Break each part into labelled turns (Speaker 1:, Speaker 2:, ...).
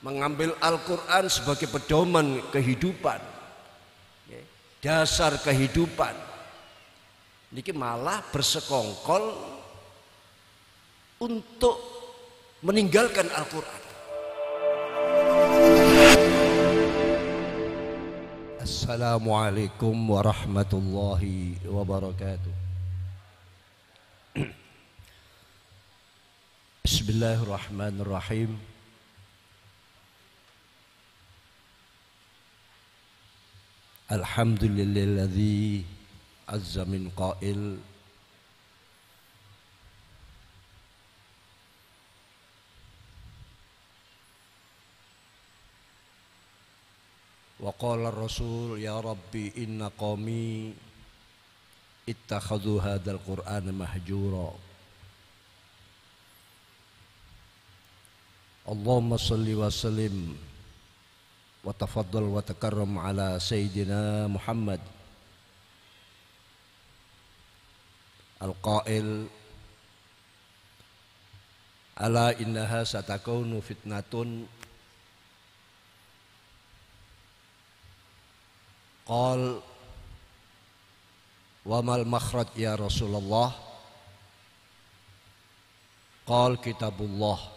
Speaker 1: mengambil Al-Quran sebagai pedoman kehidupan, dasar kehidupan, niki malah bersekongkol untuk meninggalkan Al-Quran. Assalamualaikum warahmatullahi wabarakatuh. Bismillahirrahmanirrahim. Alhamdulillahilladzi azza min qail wa qala ar-rasul ya rabbi inna qaumi ittakhadhu hadzal qur'ana mahjura. Allahumma shalli wa sallim wa tafaddal wa takarram ala sayyidina Muhammad al-qail ala innaha satakunu fitnatun qal wa mal makhraj ya Rasulullah qal kitabullah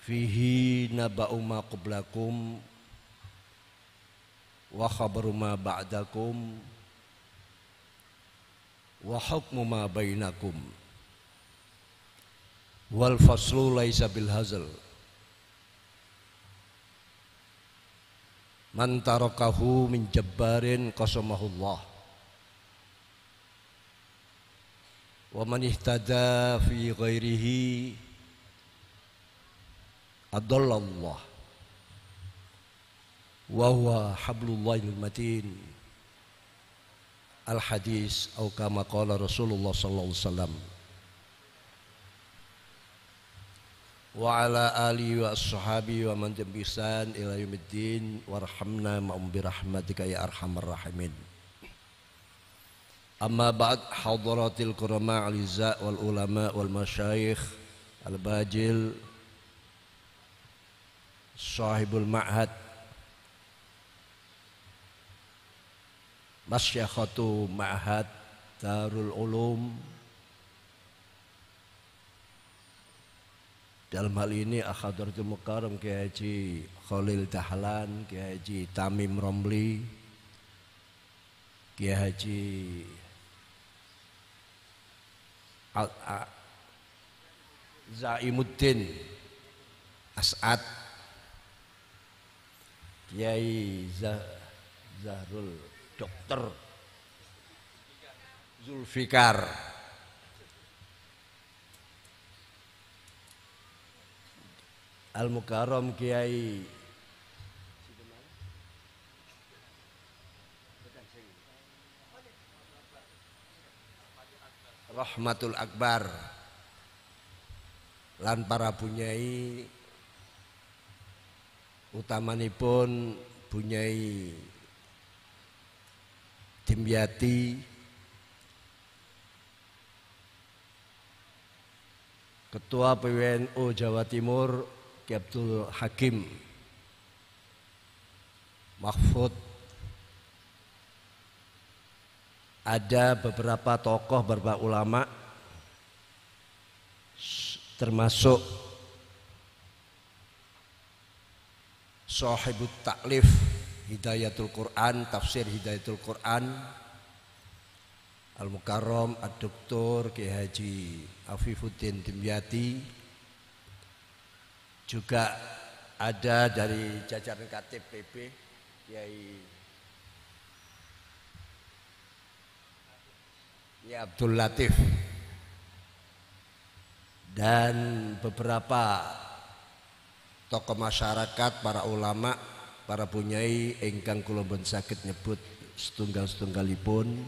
Speaker 1: fihi naba'u ma qablakum wa khabaru ma ba'dakum wa hukmu ma bainakum wal faslu laisa bil hazal man tarakahu min jabbarin qasamahullah wa man ihtada fi ghairihi adallallah wa huwa hablullahil matin. Al hadis atau kama qala Rasulullah sallallahu alaihi wasallam. Wa ala alihi wa ashabihi wa man tabi'an ila yaumiddin warhamna ma'um bi rahmatika ya arhamar rahimin. Amma ba'd, hadaratil kurama al-izza wal ulama wal masyayikh al-bajil sahibul ma'had masyakhatu ma'had Darul Ulum, dalam hal ini Akhadaratul Mukarram Kiai Haji Khalil Dahlan, Kiai Haji Tamim Romli, Kiai Haji Zaimuddin As'ad, Kiai Zahrul Dr. Zulfikar, Al-Mukarram Kiai Rahmatul Akbar lan para bunyai utamanipun bunyai Dimyati, Ketua PWNU Jawa Timur Ki Abdul Hakim Mahfud, ada beberapa tokoh, beberapa ulama termasuk Sahibut Taklif Hidayatul Quran, tafsir Hidayatul Quran, Al-Mukarram Ad-Doktor Kiai Haji Afifuddin Dimyati, juga ada dari jajaran KTPB Kiai Abdul Latif dan beberapa tokoh masyarakat, para ulama, para bunyai ingkang kula boten saged nyebut setunggal-setunggalipun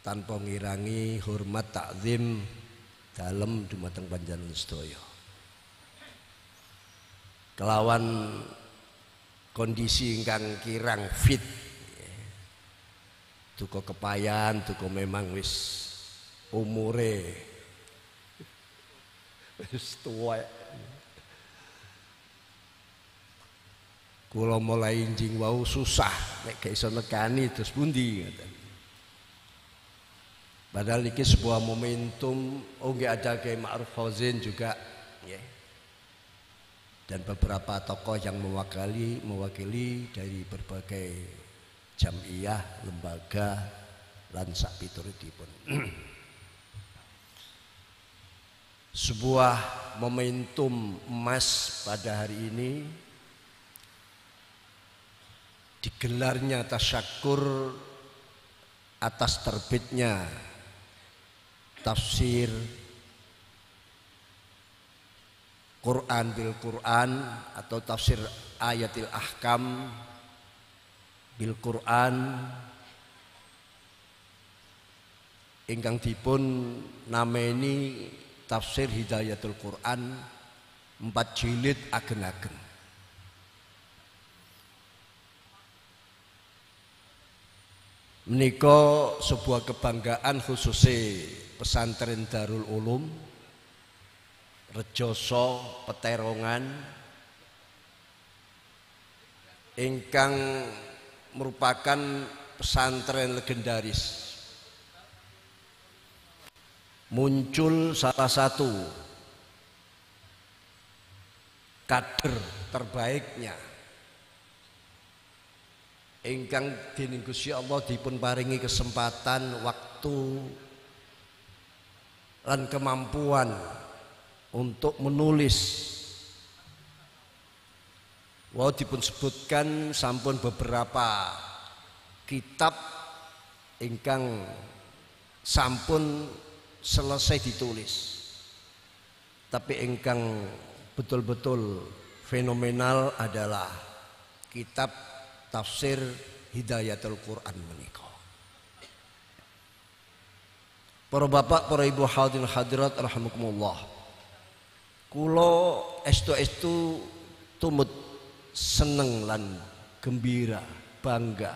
Speaker 1: tanpa ngirangi hormat takzim dalem dumateng panjenengan sedaya. Kelawan kondisi ingkang kirang fit, duka kepayan, duka memang wis umure Wis tuwek. Kula mulai njing wau susah nek gak iso nekani terus pundi ngoten. Padahal ini sebuah momentum, nggih ada Kiai Ma'ruf Fauzin juga, ya. Dan beberapa tokoh yang mewakili dari berbagai jamiah, lembaga, lan sak pituritipun. Sebuah momentum emas pada hari ini, digelarnya tasyakur atas terbitnya tafsir Quran bil Quran atau tafsir ayatil ahkam bil Quran ingkang dipun nameni tafsir Hidayatul Quran 4 jilid agen-agen. Menika sebuah kebanggaan khususnya pesantren Darul Ulum Rejoso Peterongan ingkang merupakan pesantren legendaris. Muncul salah satu kader terbaiknya ingkang dening Gusti Allah dipun paringi kesempatan, waktu lan kemampuan untuk menulis. Wau dipun sebutkan sampun beberapa kitab ingkang sampun selesai ditulis. Tapi ingkang betul-betul fenomenal adalah kitab tafsir Hidayatul Quran menika. Para bapak, para ibu hadirin hadirat rahimakumullah. Kula estu tumut seneng lan gembira, bangga.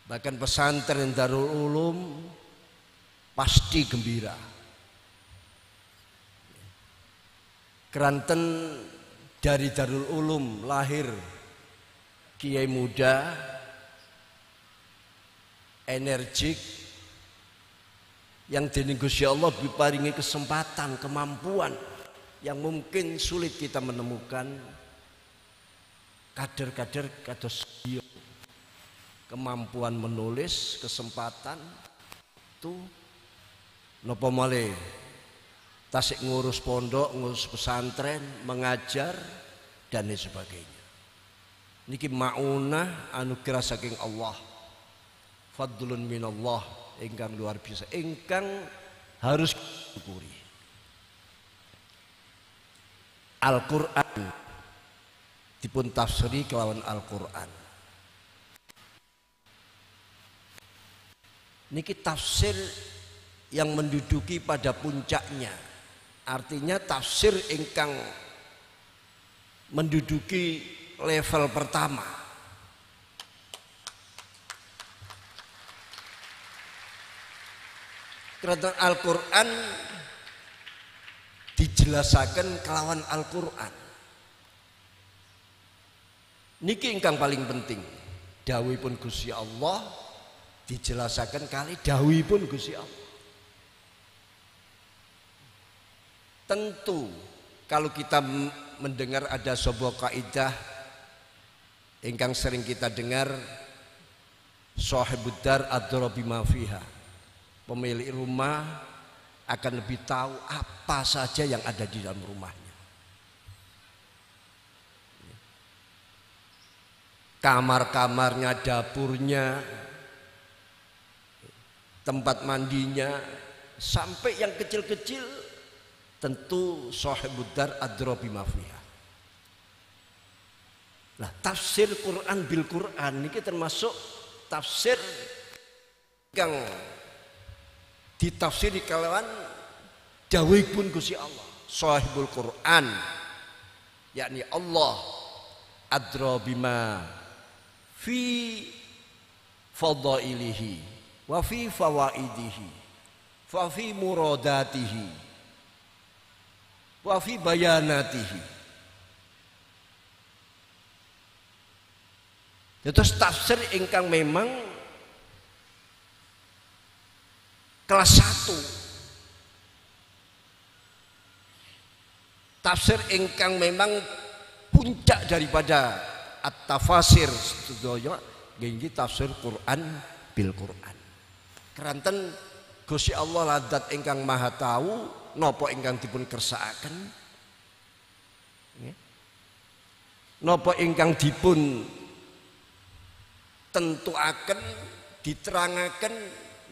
Speaker 1: Bahkan pesantren Darul Ulum pasti gembira. Keranten dari Darul Ulum lahir kiai muda, energik, yang dening Gusti Allah diparingi kesempatan, kemampuan yang mungkin sulit kita menemukan kader-kader kados beliau. Kemampuan menulis, kesempatan itu napa malih tasik ngurus pondok, ngurus pesantren, mengajar dan lain sebagainya. Niki maunah anugerah saking Allah, fadlun minallah ingkang luar biasa, ingkang harus disyukuri. Al-Quran dipun tafsiri kelawan Al-Quran. Niki tafsir yang menduduki pada puncaknya, artinya tafsir ingkang menduduki level pertama. Karena Al-Quran dijelasaken kelawan Al-Quran. Niki ingkang paling penting. Dawuhipun Gusti Allah dijelasaken kali dawuhipun Gusti Allah. Tentu kalau kita mendengar ada sebuah kaidah ingkang sering kita dengar, sahibud dar adra bima fiha. Pemilik rumah akan lebih tahu apa saja yang ada di dalam rumahnya. Kamar-kamarnya, dapurnya, tempat mandinya, sampai yang kecil-kecil, tentu sahibud dar adra bima fiha. Nah, tafsir Quran bil Quran ini termasuk tafsir yang ditafsiri kalawan dawuhipun Gusti Allah. Sahibul Quran, yakni Allah adra bima fi fadailihi wa fi fawaidihi wa fi muradatihi wa fi bayanatihi. Terus tafsir ingkang memang kelas 1. Tafsir ingkang memang puncak daripada at-tafasir sedaya nggih tafsir Quran bil Quran. Keranten Gusti Allah ladat ingkang maha tahu napa ingkang dipun kersakaken. Napa ingkang dipun tentuaken, diterangaken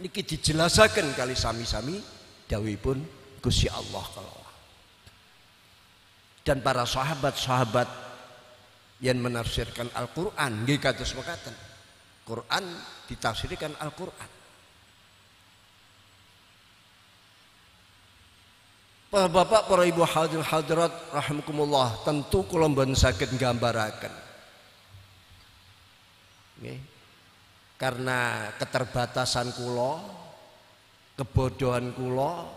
Speaker 1: niki dijelasaken kali sami-sami dawuhipun Gusti Allah kala. Dan para sahabat-sahabat yang menafsirkan Al-Qur'an nggih kados mekaten. Quran ditafsirkan Al-Qur'an. Para bapak, para ibu hadirin hadirat rahimakumullah, tentu kula mboten saged nggambaraken. Nggih. Karena keterbatasan kula, kebodohan kula,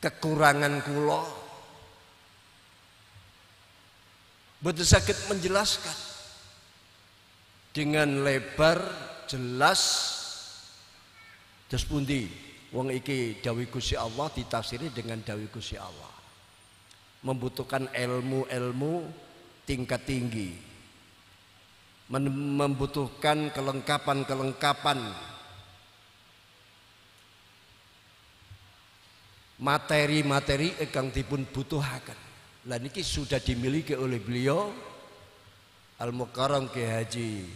Speaker 1: kekurangan kula, mboten saged menjelaskan dengan lebar jelas. Terus pundi wong iki dawuh Gusti Allah ditafsiri dengan dawuh Gusti Allah. Membutuhkan ilmu-ilmu tingkat tinggi. Membutuhkan kelengkapan-kelengkapan materi-materi ingkang dipun butuhaken. Lah niki sudah dimiliki oleh beliau Al-Mukarram Kiai Haji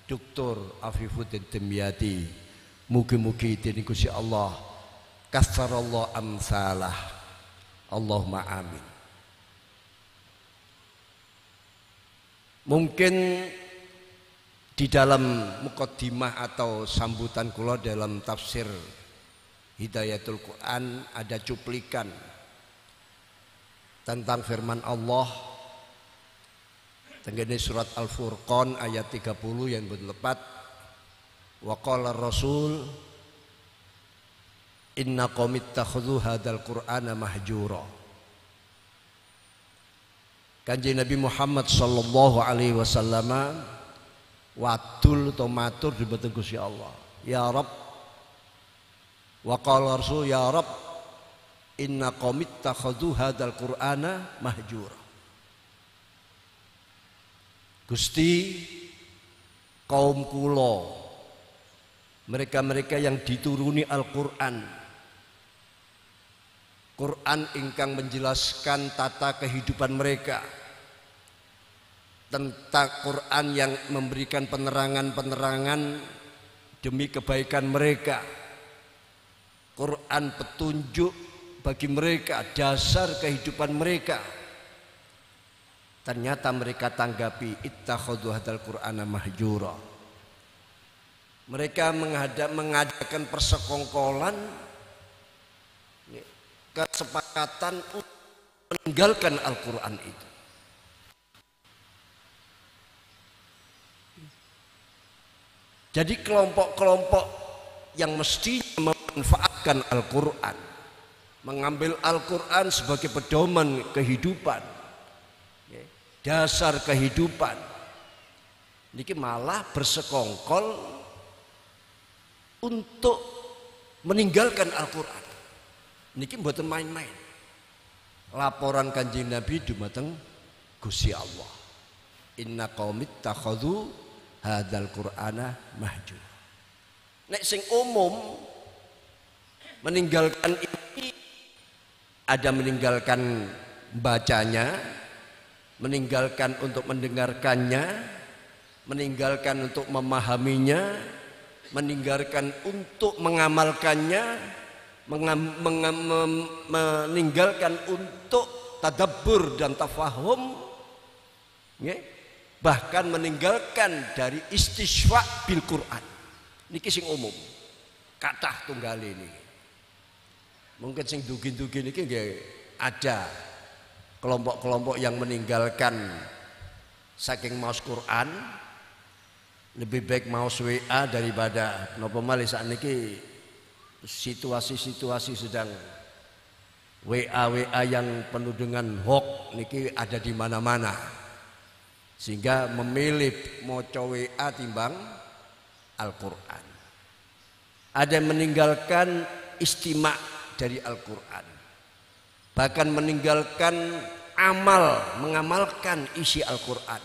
Speaker 1: Dr. Afifuddin Dimyati. Mugi-mugi dening Gusti Allah katsarallahu amsalah. Allahumma amin. Mungkin di dalam mukaddimah atau sambutan kula dalam tafsir Hidayatul Quran ada cuplikan tentang firman Allah tengene surat Al-Furqan ayat 30 yang berlepat wa qala rasul inna qaum ittakhadhu hadzal qur'ana mahjura. Kanjeng Nabi Muhammad sallallahu alaihi wasallam wadul atau matur dhumateng Gusti Allah, ya Rabb, wa qala rasul ya Rabb inna qaum ittakhadhu hadzal qur'ana mahjura. Gusti, kaum kula, mereka-mereka yang dituruni Al-Qur'an, Quran ingkang menjelaskan tata kehidupan mereka, tentang Quran yang memberikan penerangan-penerangan demi kebaikan mereka, Quran petunjuk bagi mereka, dasar kehidupan mereka. Ternyata mereka tanggapi ittakhadhu hadzal qur'ana mahjura. Mereka mengadakan persekongkolan, kesepakatan untuk meninggalkan Al-Quran itu. Jadi kelompok-kelompok yang mestinya memanfaatkan Al-Quran, mengambil Al-Quran sebagai pedoman kehidupan, dasar kehidupan, niki malah bersekongkol untuk meninggalkan Al-Quran. Niki mboten main-main. Laporan Kanjeng Nabi dumateng Gusti Allah, inna qaumit takhadhu hadzal qur'ana mahjur. Nek sing umum meninggalkan ini, ada meninggalkan bacanya, meninggalkan untuk mendengarkannya, meninggalkan untuk memahaminya, meninggalkan untuk mengamalkannya, meninggalkan untuk tadabbur dan tafahum, bahkan meninggalkan dari istiswa bil Quran. Niki sing umum, kathah tunggal ini. Mungkin sing dugi-dugi niki nggih ada kelompok-kelompok yang meninggalkan saking maos Quran, lebih baik maos WA daripada napa malih sakniki situasi-situasi sedang WA yang penuh dengan hoax niki ada di mana-mana, sehingga memilih maca WA timbang Al-Quran. Ada yang meninggalkan istima' dari Al-Quran, bahkan meninggalkan mengamalkan isi Al-Quran,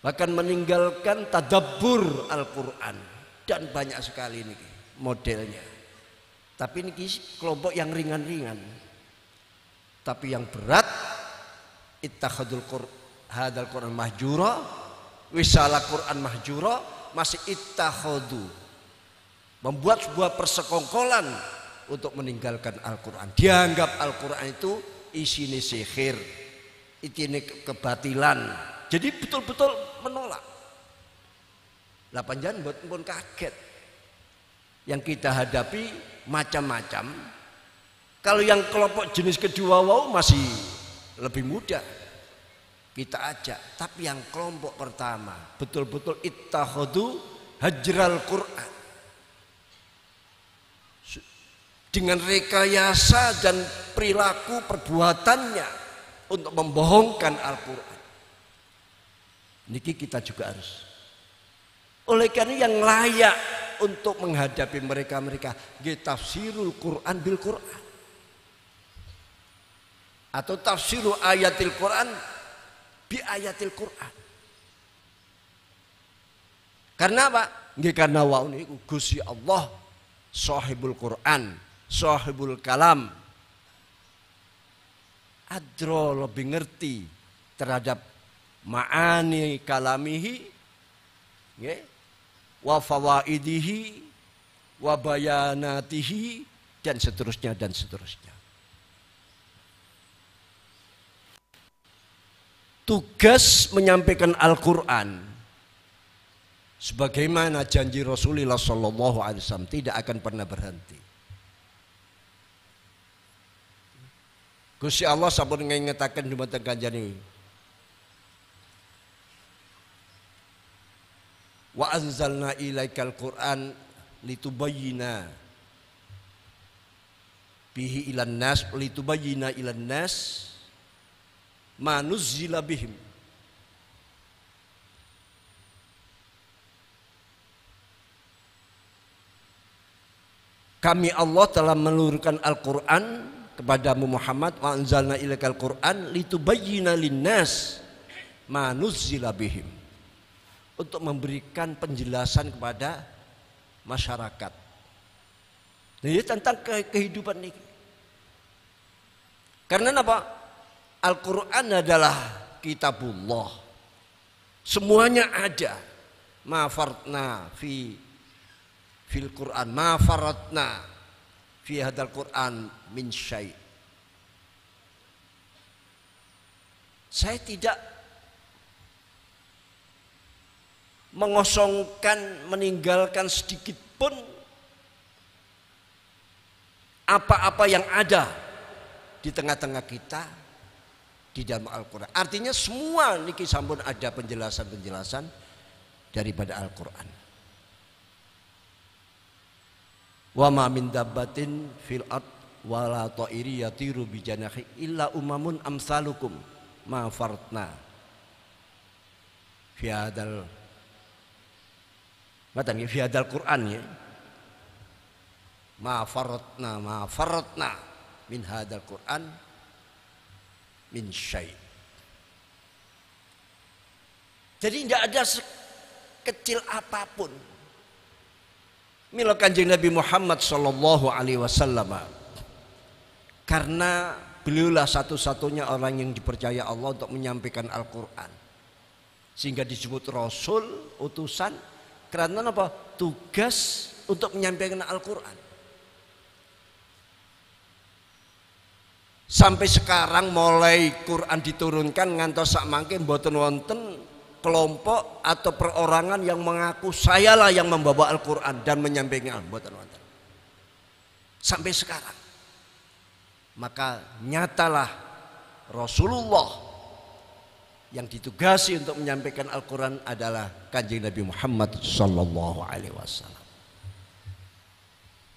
Speaker 1: bahkan meninggalkan tadabbur Al-Quran, dan banyak sekali ini modelnya. Tapi ini kelompok yang ringan-ringan. Tapi yang berat, ittakhadul hadal Quran mahjura, wisala Quran mahjura, masih ittakhadu, membuat sebuah persekongkolan untuk meninggalkan Al-Quran. Dianggap Al-Quran itu isinya sihir, isinya kebatilan. Jadi betul-betul menolak. Lah panjenengan pun kaget. Yang kita hadapi macam-macam. Kalau yang kelompok jenis kedua masih lebih mudah kita ajak. Tapi yang kelompok pertama betul-betul ittakhadu hajral Quran, dengan rekayasa dan perilaku perbuatannya untuk membohongkan Al-Quran. Niki kita juga harus. Oleh karena yang layak untuk menghadapi mereka tafsirul Quran bil Quran, atau tafsirul ayatil Quran bi ayatil Quran. Karena apa? Nggih karena wau niku Gusti Allah sahibul Quran, sahibul kalam, adro, lebih ngerti terhadap ma'ani kalamihi, wa fawaidihi, wa bayanatihi, dan seterusnya dan seterusnya. Tugas menyampaikan Al-Quran sebagaimana janji Rasulullah SAW tidak akan pernah berhenti. Gusti Allah sampun ngingetaken dumateng kanjeng wa anzalna ilaikal Qur'an litubayyina bihi ilan nas, litubayyina ilan nas ma nuzzila bihim. Kami Allah telah menurunkan Al-Quran kepadamu Muhammad, wa anzalna ilaikal Qur'an litubayyina linnas ma nuzzila bihim, untuk memberikan penjelasan kepada masyarakat. Ini tentang kehidupan ini. Karena apa? Al-Quran adalah kitabullah. Semuanya ada. Ma fartna fil Quran, ma faratna fi hadal Quran min syai'. Saya tidak mengosongkan, meninggalkan sedikit pun apa-apa yang ada di tengah-tengah kita di dalam Al-Quran. Artinya semua niki sampun ada penjelasan-penjelasan daripada Al-Quran. Wa ma min dabbatin fil ard wa la ta'iri yatiru bi janahi illa umamun amsalukum ma fartna fi hadal Quran ya. Ma farratna min hadal Quran min syai'. Jadi tidak ada sekecil apapun. Mila Kanjeng Nabi Muhammad sallallahu alaihi wasallam, karena beliaulah satu-satunya orang yang dipercaya Allah untuk menyampaikan Al-Quran, sehingga disebut Rasul, utusan. Karena apa? Tugas untuk menyampaikan Al-Quran. Sampai sekarang mulai Quran diturunkan ngantos sak mangke mboten wonten kelompok atau perorangan yang mengaku sayalah yang membawa Al-Quran dan menyampaikan mboten wonten. Sampai sekarang. Maka nyatalah Rasulullah yang ditugasi untuk menyampaikan Al-Quran adalah Kanjeng Nabi Muhammad sallallahu alaihi wasallam.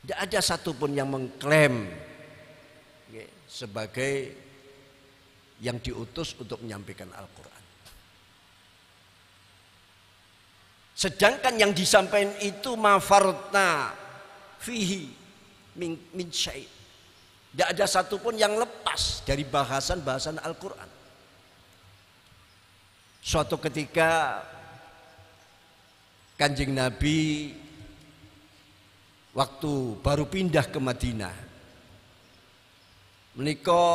Speaker 1: Tidak ada satupun yang mengklaim sebagai yang diutus untuk menyampaikan Al-Quran. Sedangkan yang disampaikan itu ma farratna fihi min syai'. Tidak ada satupun yang lepas dari bahasan-bahasan Al-Quran. Suatu ketika Kanjeng Nabi waktu baru pindah ke Madinah, menika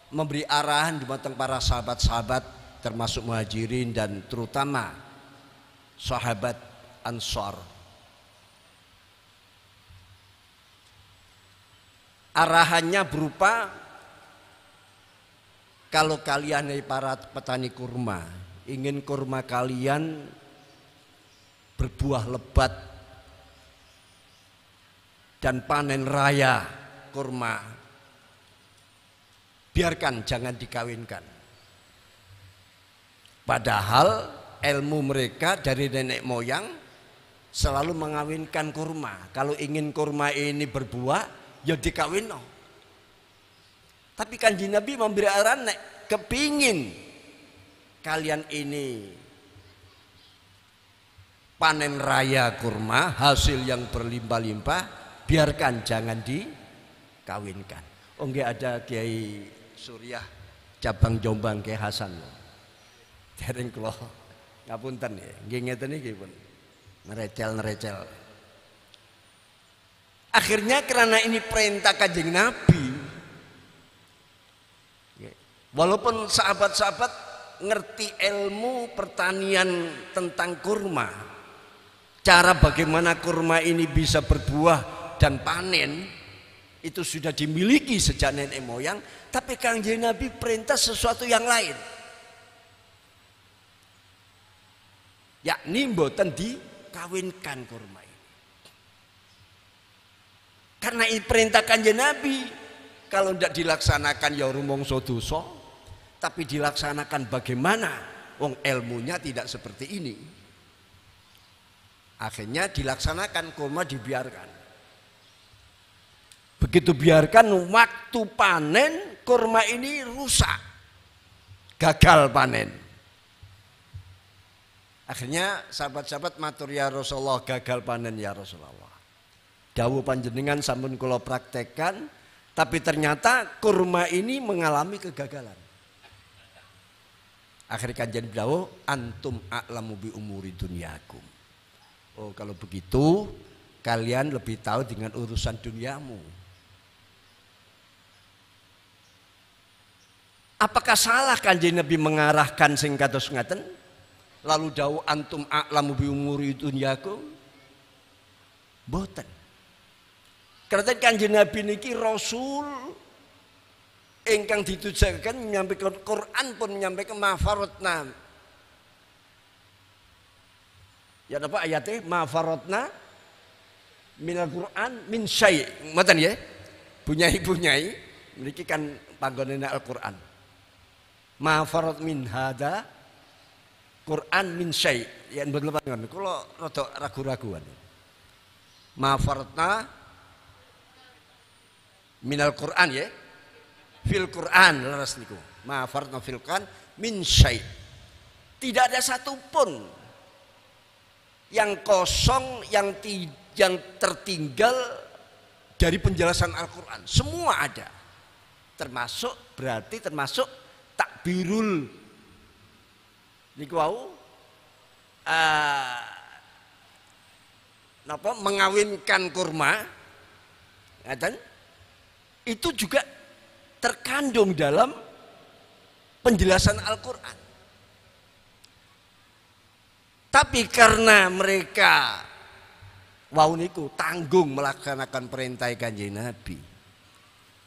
Speaker 1: memberi arahan dumateng para sahabat-sahabat termasuk Muhajirin dan terutama sahabat Ansor. Arahannya berupa, kalau kalian para petani kurma ingin kurma kalian berbuah lebat dan panen raya kurma, biarkan, jangan dikawinkan. Padahal ilmu mereka dari nenek moyang selalu mengawinkan kurma. Kalau ingin kurma ini berbuah, ya dikawin. Tapi Kanjeng Nabi memberi arahan, nek kepingin kalian ini panen raya kurma, hasil yang berlimpah-limpah, biarkan, jangan dikawinkan. Oh enggak, ada Kiai Suryah cabang Jombang, Kiai Hasan. Dereng kula ngapunten ya, nggih ngeten iki pun. Nerecel. Akhirnya karena ini perintah Kanjeng Nabi, walaupun sahabat-sahabat ngerti ilmu pertanian tentang kurma, cara bagaimana kurma ini bisa berbuah dan panen, itu sudah dimiliki sejak nenek moyang, tapi Kanjeng Nabi perintah sesuatu yang lain, yakni mboten dikawinkan kurma ini. Karena ini perintah Kanjeng Nabi, kalau tidak dilaksanakan ya rumangsa dosa, tapi dilaksanakan bagaimana? Wong ilmunya tidak seperti ini. Akhirnya dilaksanakan, kurma dibiarkan. Begitu biarkan, waktu panen kurma ini rusak, gagal panen. Akhirnya sahabat-sahabat matur, ya Rasulullah, gagal panen ya Rasulullah. Dawuh panjenengan sampun kula praktekkan, tapi ternyata kurma ini mengalami kegagalan. Akhirnya Kanjeng dawuh, antum a'lamu bi umuri dunyakum. Oh, kalau begitu kalian lebih tahu dengan urusan duniamu. Apakah salah Kanjeng Nabi mengarahkan sing kados ngaten? Lalu dawuh antum a'lamu bi umuri dunyakum? Boten. Karena Kanjeng Nabi niki Rasul ingkang ditujukan menyampaikan Quran pun menyampaikan ma farratna. Ya napa ayatnya? Ma farratna minal Quran min syai'. Ngoten ya. Bunyai-bunyai mriki kan panggonane Al-Qur'an. Ma farrat min hada Quran min syai'. Ya mboten ngoten. Kula rada ragu-raguan. Ma farratna minal Quran ya, fil Quran leres niku. Ma farratna fil Quran min syai'. Tidak ada satupun yang kosong, yang tertinggal dari penjelasan Al-Quran. Semua ada. Termasuk, berarti termasuk takbirul niku wau mengawinkan kurma, ngaten. Itu juga terkandung dalam penjelasan Al-Quran. Tapi karena mereka wau niku tanggung melaksanakan perintah Kanjeng Nabi,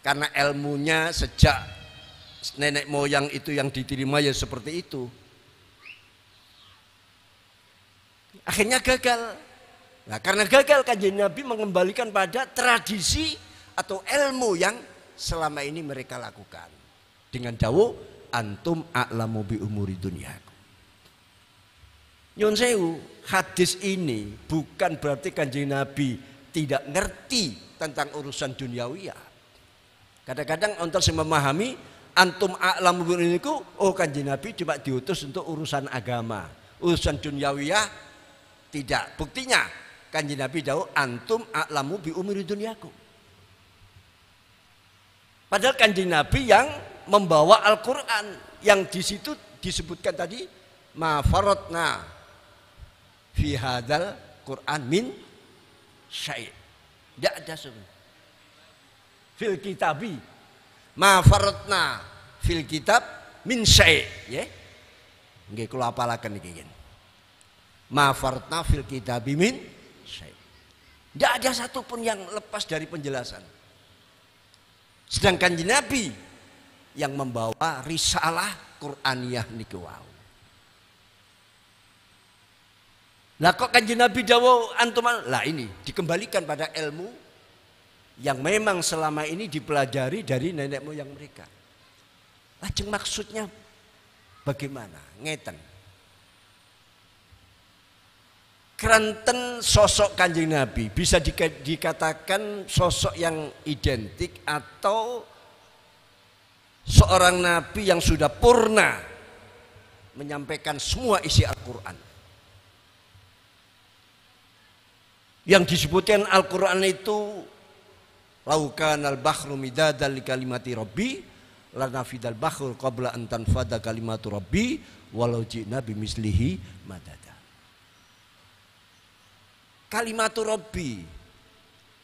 Speaker 1: karena ilmunya sejak nenek moyang itu yang diterima ya seperti itu, akhirnya gagal. Nah, karena gagal Kanjeng Nabi mengembalikan pada tradisi atau ilmu yang selama ini mereka lakukan dengan dawuh antum a'lamu bi umuri dunyakum. Nyun sewu, hadis ini bukan berarti Kanjeng Nabi tidak ngerti tentang urusan duniawiyah. Kadang-kadang untuk memahami antum a'lamu niku, oh Kanjeng Nabi cuma diutus untuk urusan agama, urusan duniawiyah tidak. Buktinya Kanjeng Nabi dawuh antum a'lamu bi umuri dunyakum. Padahal Kanjeng Nabi yang membawa Al-Qur'an, yang di situ disebutkan tadi ma faratna fi hadzal Qur'an min syai'. Tidak ada sebenarnya. Fil kitabi ma faratna fil kitab min syai', ya. Nggih kula apalaken iki. Ma faratna fil kitabi min syai'. Tidak ada satupun yang lepas dari penjelasan. Sedangkan Nabi yang membawa risalah Qur'aniyah niku wau. Lah kok Kanjeng Nabi dawuh antum, lah ini dikembalikan pada ilmu yang memang selama ini dipelajari dari nenek moyang mereka. Lajeng maksudnya bagaimana? Ngeten. Keranten sosok Kanjeng Nabi bisa dikatakan sosok yang identik atau seorang nabi yang sudah purna menyampaikan semua isi Al-Qur'an. Yang disebutkan Al-Quran itu laukan al-bahru midadan li kalimati rabbi lanafidal bahru qabla an tanfada kalimatu rabbi walau ji'na bimislihi madada. Kalimatu rabbi,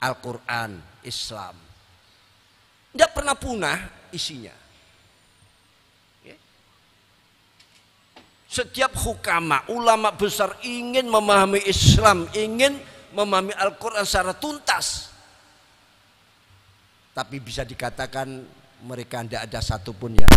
Speaker 1: Al-Quran, Islam tidak pernah punah isinya. Setiap hukama, ulama besar ingin memahami Islam, ingin memahami Al-Quran secara tuntas, tapi bisa dikatakan mereka tidak ada satupun yang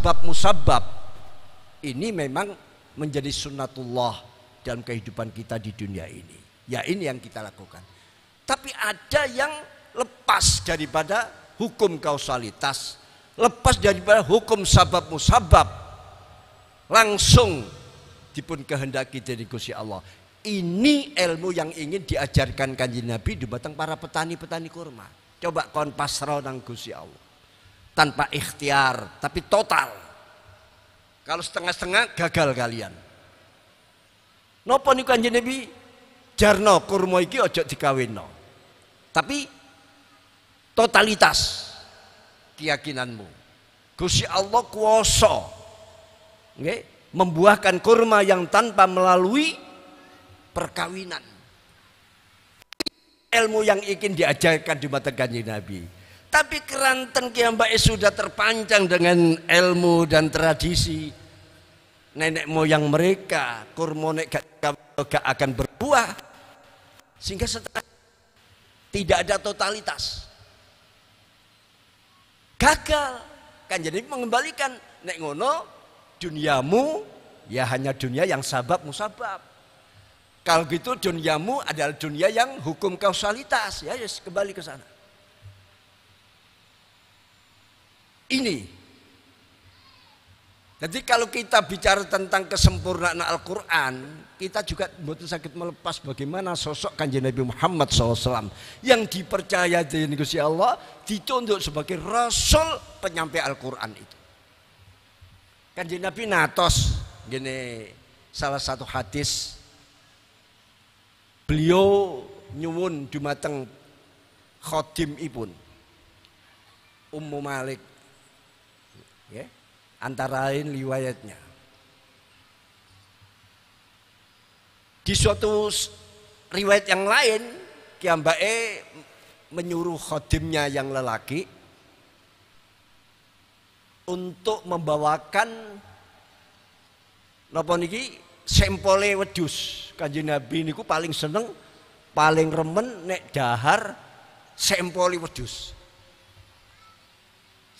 Speaker 1: sabab musabab ini memang menjadi sunnatullah dalam kehidupan kita di dunia ini. Ya ini yang kita lakukan. Tapi ada yang lepas daripada hukum kausalitas, lepas daripada hukum sabab musabab, langsung dipun kehendaki dari Gusti Allah. Ini ilmu yang ingin diajarkan Kanjeng Nabi dumateng para petani-petani kurma. Coba kon pasrah nang Gusti Allah. Tanpa ikhtiar, tapi total. Kalau setengah-setengah gagal kalian. Napa niku Kanjeng Nabi jarno kurma iki aja dikawinno. Tapi totalitas keyakinanmu. Gusti Allah kuwasa nggih membuahkan kurma yang tanpa melalui perkawinan. Ilmu yang ingin diajarkan di mata Kanjeng Nabi. Tapi keranten kiambake sudah terpancang dengan ilmu dan tradisi nenek moyang mereka, kurma nek gak akan berbuah, sehingga setelah tidak ada totalitas, gagal. Kan jadi mengembalikan nek ngono duniamu ya hanya dunia yang sabab musabab. Kalau gitu duniamu adalah dunia yang hukum kausalitas, ya yes, kembali ke sana. Ini Jadi kalau kita bicara tentang kesempurnaan Al-Quran, kita juga betul sakit melepas bagaimana sosok Kanjeng Nabi Muhammad SAW yang dipercaya dengan Gusti Allah ditunjuk sebagai Rasul penyampai Al-Quran itu. Kanjeng Nabi natos gini salah satu hadis, beliau nyuwun dumateng khodim ipun Ummu Malik, ya, antara lain riwayatnya. Di suatu riwayat yang lain, kiambake menyuruh khodimnya yang lelaki untuk membawakan napa niki sempole wedhus. Kanjeng Nabi niku paling seneng, paling remen nek dahar sempole wedhus.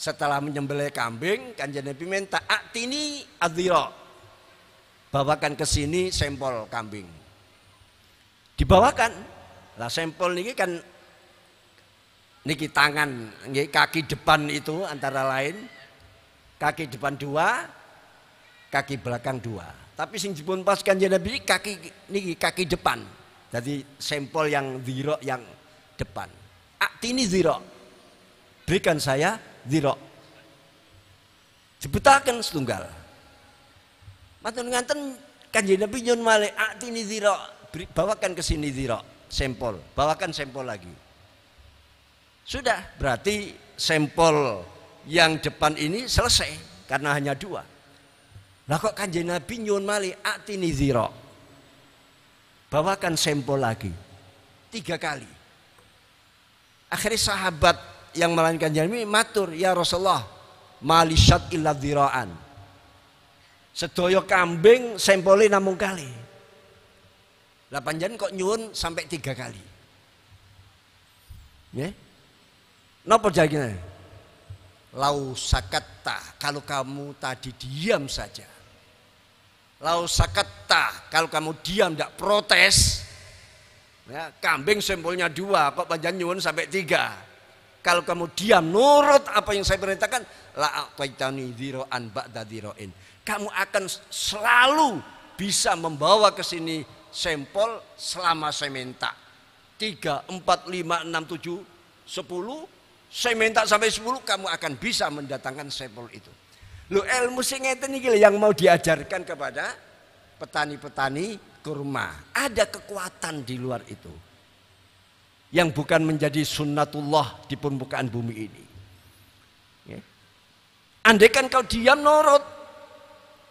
Speaker 1: Setelah menyembelih kambing, Kanjeng Nabi minta atini adzira, bawakan ke sini sempol kambing. Dibawakan. Lah sempol niki kan niki tangan, niki kaki depan itu antara lain kaki depan 2, kaki belakang 2. Tapi sing dipun pas Kanjeng Nabi kaki niki kaki depan. Jadi sempol yang dzira yang depan. Atini dzira. Berikan saya dzira. Dibetaken setunggal. Matur nganten Kanjeng Nabi nyun malih atini dzira, bawakan ke sini dzira, sampel, bawakan sampel lagi. Sudah, berarti sampel yang depan ini selesai karena hanya 2. Lah kok Kanjeng Nabi nyun malih atini dzira, bawakan sampel lagi 3 kali. Akhirnya sahabat yang melayani Kanjeng Nabi matur, ya Rasulullah, malisat illa dziraan. Sedaya kambing sempole namung kali. Lah panjenengan kok nyuwun sampai 3 kali. Nggih. Napa jawabnya? Lau sakatta, kalau kamu tadi diam saja. Lau sakatta, kalau kamu diam tidak protes. Ya, kambing sempolnya 2, kok panjenengan nyuwun sampai 3. Kalau kamu diam nurut apa yang saya perintahkan, la aqaitani dzira'an ba'da dzira'in. Kamu akan selalu bisa membawa ke sini sampel selama saya minta. 3, 4, 5, 6, 7, 10. Saya minta sampai 10, kamu akan bisa mendatangkan sampel itu. Lo ilmu sing ngeten iki yang mau diajarkan kepada petani-petani kurma. Ada kekuatan di luar itu yang bukan menjadi sunnatullah di permukaan bumi ini. Andaikan kau diam nurut,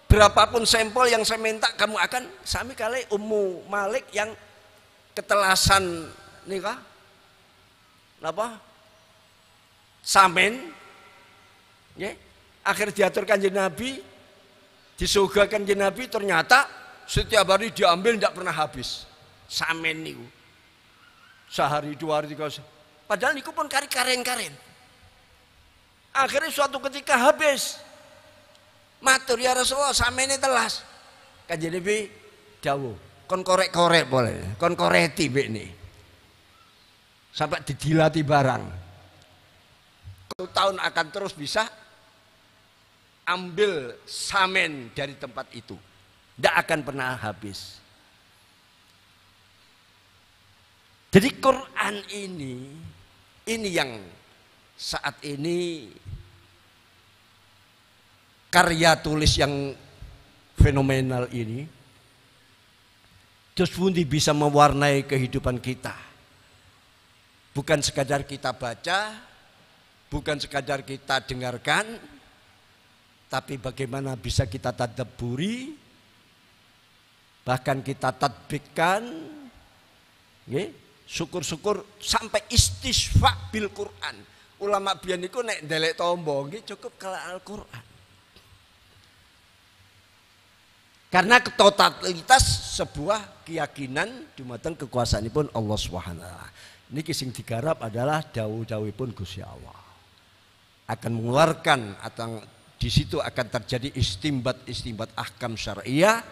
Speaker 1: berapapun sampel yang saya minta kamu akan sami kali Ummu Malik yang ketelasan nikah napa samen ya, akhir diatur Kanjeng Nabi, disuguhkan Kanjeng Nabi, ternyata setiap hari diambil tidak pernah habis samen niku. Sehari 2 hari 3 hari. Padahal niku pun karen-karen. Akhirnya suatu ketika habis. Matur ya Rasulullah samene telas. Kanjeng Nabi dawuh, kon korek-korek boleh, kon koreti mbek ni. Sampai didilati barang. 1 tahun akan terus bisa ambil samen dari tempat itu. Tidak akan pernah habis. Jadi Quran ini yang saat ini karya tulis yang fenomenal ini terus pundi bisa mewarnai kehidupan kita. Bukan sekadar kita baca, bukan sekadar kita dengarkan, tapi bagaimana bisa kita tadabburi, bahkan kita tadbikkan, syukur-syukur sampai istisfa bil Quran. Ulama biyen niku nek ndelek tombo nggih cukup kalau Al-Qur'an. Karena totalitas sebuah keyakinan dumateng kekuasaanipun Allah Subhanahu wa taala. Niki sing digarap adalah dawuh-dawuhipun Gusti Allah. Akan mengeluarkan atau di situ akan terjadi istimbat ahkam syariah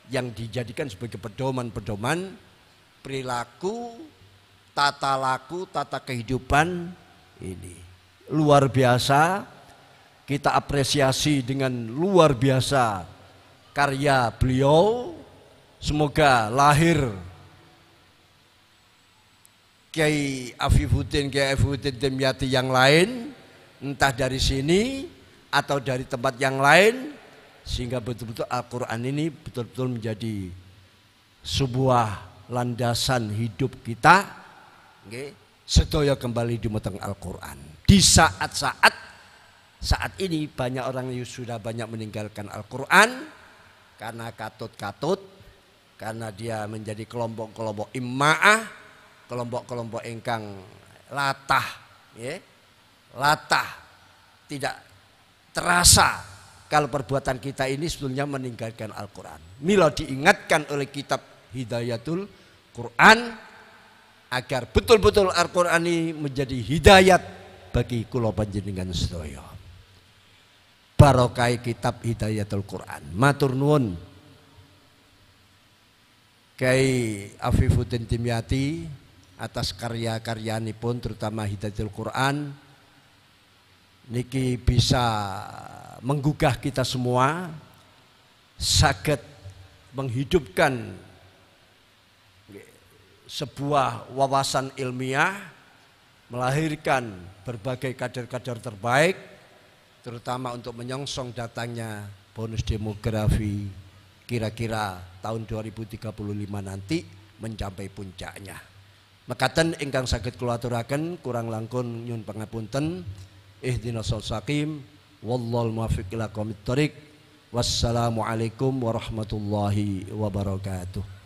Speaker 1: yang dijadikan sebagai pedoman-pedoman perilaku, tata laku, tata kehidupan ini. Luar biasa kita apresiasi dengan luar biasa karya beliau. Semoga lahir Kiai Afifuddin Dimyati yang lain, entah dari sini atau dari tempat yang lain, sehingga betul-betul Al-Quran ini betul-betul menjadi sebuah landasan hidup kita. Sedaya kembali di meteng Al-Quran. Di saat ini banyak orang yang sudah banyak meninggalkan Al-Quran karena katut-katut, karena dia menjadi kelompok-kelompok imma'ah, kelompok-kelompok engkang latah, latah, tidak terasa kalau perbuatan kita ini sebetulnya meninggalkan Al-Quran. Mila diingatkan oleh kitab Hidayatul Quran agar betul-betul Al-Quran ini menjadi hidayat bagi kula panjenengan sedaya. Barokah kitab Hidayatul Quran. Matur nuwun Kiai Afifuddin Dimyati atas karya-karyanipun, terutama Hidayatul Quran niki bisa menggugah kita semua, saged menghidupkan sebuah wawasan ilmiah, melahirkan berbagai kader-kader terbaik, terutama untuk menyongsong datangnya bonus demografi kira-kira tahun 2035 nanti mencapai puncaknya. Mekaten ingkang saged kula aturaken, kurang langkung nyuwun pangapunten. Ihdinas shiratal mustaqim, wallahul muwaffiq ila aqwamit thoriq. Wassalamualaikum warahmatullahi wabarakatuh.